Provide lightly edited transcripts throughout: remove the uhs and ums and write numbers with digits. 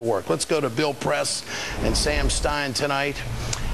work. Let's go to Bill Press and Sam Stein tonight.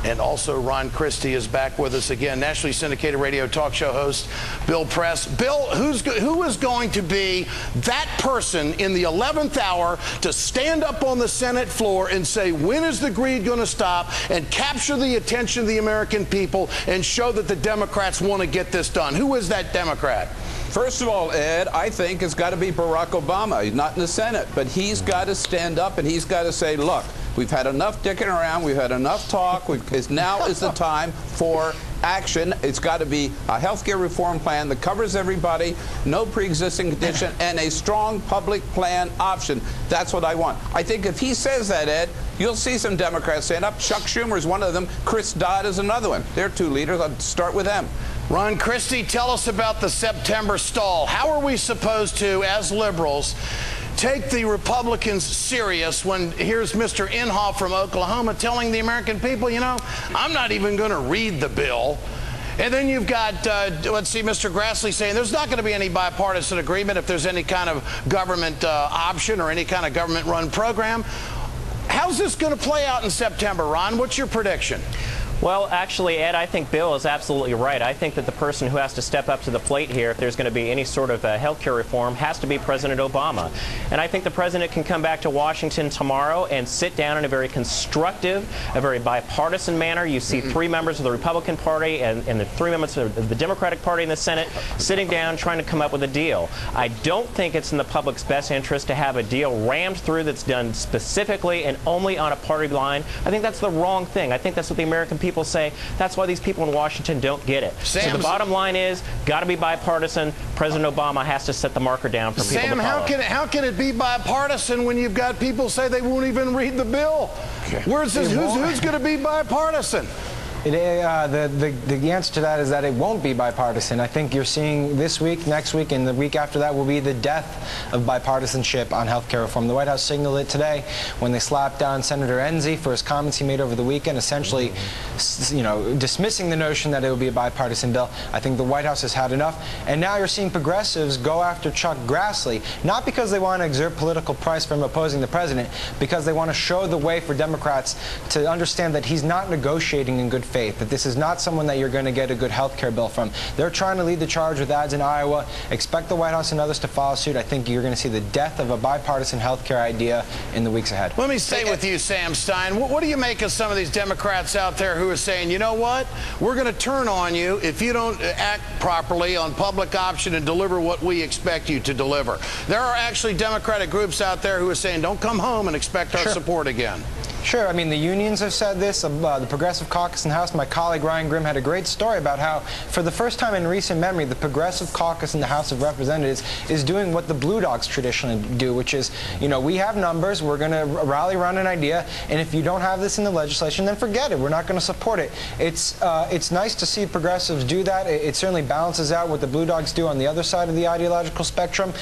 And also Ron Christie is back with us again, nationally syndicated radio talk show host Bill Press. Bill, who is going to be that person in the 11th hour to stand up on the Senate floor and say, when is the greed going to stop, and capture the attention of the American people and show that the Democrats want to get this done? Who is that Democrat? First of all, Ed, I think it's got to be Barack Obama. He's not in the Senate, but he's got to stand up and he's got to say, look, we've had enough dicking around, we've had enough talk, now is the time for action. It's got to be a health care reform plan that covers everybody, no pre-existing condition, and a strong public plan option. That's what I want. I think if he says that, Ed, you'll see some Democrats stand up. Chuck Schumer is one of them. Chris Dodd is another one. They're two leaders. I'll start with them. Ron Christie, tell us about the September stall. How are we supposed to, as liberals, take the Republicans serious when here's Mr. Inhofe from Oklahoma telling the American people, you know, I'm not even going to read the bill. And then you've got, let's see, Mr. Grassley saying there's not going to be any bipartisan agreement if there's any kind of government option or any kind of government-run program. How's this going to play out in September, Ron? What's your prediction? Well, actually, Ed, I think Bill is absolutely right. I think that the person who has to step up to the plate here, if there's going to be any sort of health care reform, has to be President Obama. And I think the president can come back to Washington tomorrow and sit down in a very constructive, a very bipartisan manner. You see three members of the Republican Party and the three members of the Democratic Party in the Senate sitting down trying to come up with a deal. I don't think it's in the public's best interest to have a deal rammed through that's done specifically and only on a party line. I think that's the wrong thing. I think that's what the American people say. That's why these people in Washington don't get it. So the bottom line is, got to be bipartisan. President Obama has to set the marker down for people to follow. Sam, how can it be bipartisan when you've got people say they won't even read the bill? Okay. Who's going to be bipartisan? The answer to that is that it won't be bipartisan. I think you're seeing this week, next week, and the week after that will be the death of bipartisanship on health care reform. The White House signaled it today when they slapped down Senator Enzi for his comments he made over the weekend, essentially, dismissing the notion that it would be a bipartisan bill. I think the White House has had enough. And now you're seeing progressives go after Chuck Grassley, not because they want to exert political price from opposing the president, because they want to show the way for Democrats to understand that he's not negotiating in good faith, that this is not someone that you're going to get a good health care bill from. They're trying to lead the charge with ads in Iowa. Expect the White House and others to follow suit. I think you're going to see the death of a bipartisan health care idea in the weeks ahead. Let me stay with you, Sam Stein. What do you make of some of these Democrats out there who are saying, you know what, we're going to turn on you if you don't act properly on public option and deliver what we expect you to deliver? There are actually Democratic groups out there who are saying, don't come home and expect our support again. Sure. I mean, the unions have said this. The Progressive Caucus in the House, my colleague Ryan Grimm had a great story about how, for the first time in recent memory, the Progressive Caucus in the House of Representatives is doing what the Blue Dogs traditionally do, which is, we have numbers, we're going to rally around an idea, and if you don't have this in the legislation, then forget it. We're not going to support it. It's nice to see progressives do that. It certainly balances out what the Blue Dogs do on the other side of the ideological spectrum.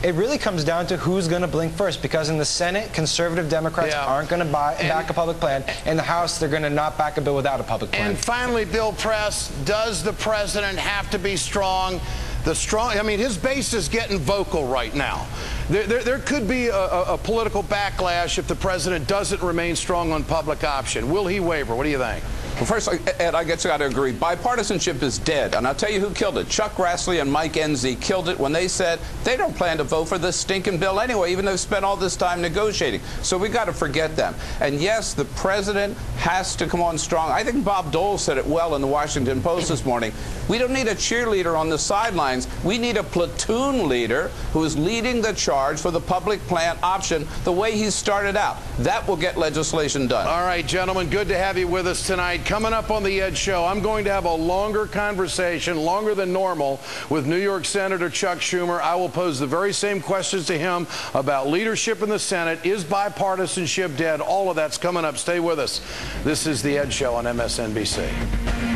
It really comes down to who's going to blink first, because in the Senate, conservative Democrats aren't going to back a public plan. In the House, they're going to not back a bill without a public plan. And finally, Bill Press, does the president have to be strong? I mean, his base is getting vocal right now. There could be a political backlash if the president doesn't remain strong on public option. Will he waver? What do you think? Well, first, Ed, I guess I got to agree. Bipartisanship is dead, and I'll tell you who killed it. Chuck Grassley and Mike Enzi killed it when they said they don't plan to vote for this stinking bill anyway, even though they've spent all this time negotiating. So we got to forget them. And yes, the president has to come on strong. I think Bob Dole said it well in the Washington Post this morning. We don't need a cheerleader on the sidelines. We need a platoon leader who is leading the charge for the public plan option the way he started out. That will get legislation done. All right, gentlemen, good to have you with us tonight. Coming up on the Ed Show, I'm going to have a longer conversation, longer than normal, with New York Senator Chuck Schumer. I will pose the very same questions to him about leadership in the Senate. Is bipartisanship dead? All of that's coming up. Stay with us. This is the Ed Show on MSNBC.